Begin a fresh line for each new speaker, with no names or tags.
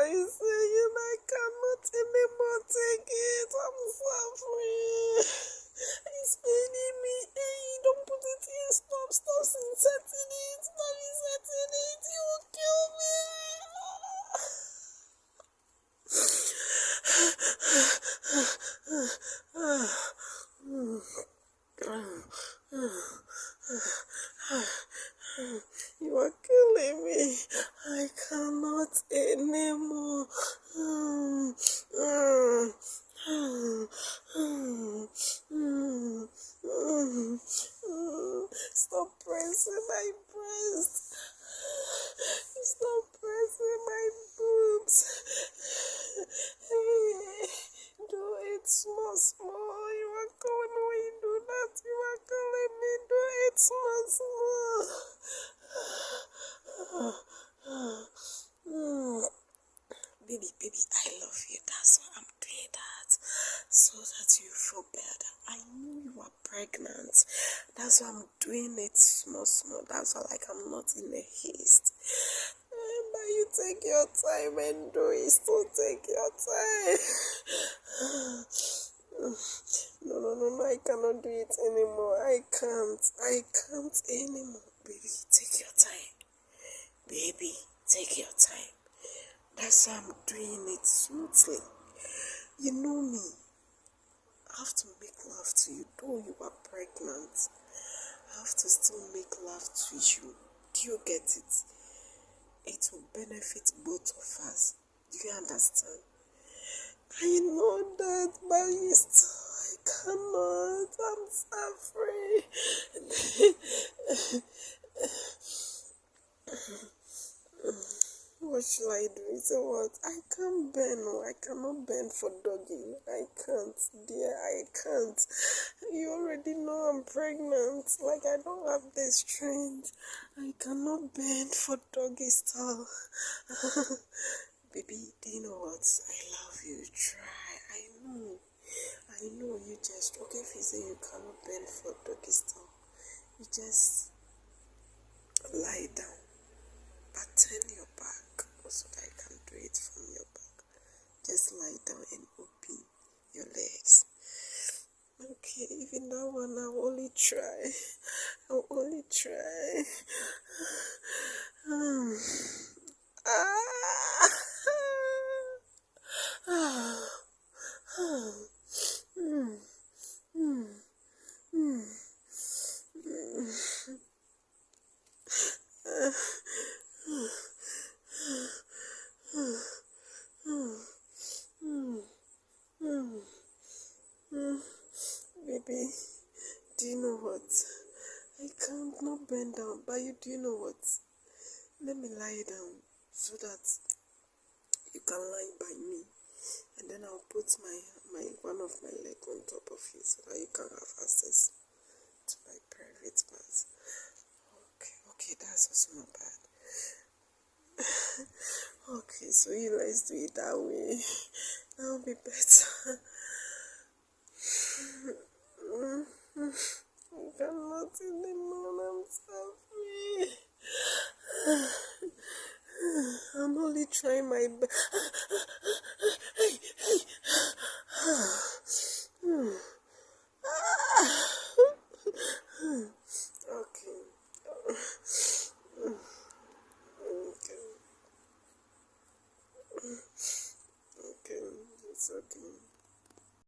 you saying? I cannot anymore take it. I'm suffering. It's paining me. Hey, don't put it in. Stop inserting it. Stop inserting it. You will kill me. You are killing me. I cannot anymore. Stop pressing my breast. Stop pressing my boobs. Hey, do it small. You are calling me when you do that. You are calling me. Do it small. Baby, I love you. That's why I'm doing that. So that you feel better. I knew you were pregnant. That's why I'm doing it small. That's why I'm not in a haste. But you take your time and do it. So take your time. No, I cannot do it anymore. I can't anymore. Baby, take your time. Baby, take your time. That's why I'm doing it smoothly. You know me. I have to make love to you. Though you are pregnant, I have to still make love to you. Do you get it? It will benefit both of us. Do you understand? I know that, but you still, I cannot. I'm suffering. What shall I do? So what? I can't bend. No, I cannot bend for doggy. I can't, dear. I can't. You already know I'm pregnant. I don't have the strength. I cannot bend for doggy style. Baby, do you know what? I love you. Try. I know. You just, okay, if you say you cannot bend for doggy style, you just lie down. But turn your back so that I can do it from your back. Just lie down and open your legs. Okay, even that one I'll only try. Baby, do you know what? I can't not bend down, but do you know what? Let me lie down so that you can lie by me, and then I'll put my one of my leg on top of you so that you can have access to my private parts. Okay, that's also not bad. Okay, so let's do it that way. That'll be better. I cannot anymore. I'm suffering. I'm only trying my best. Okay.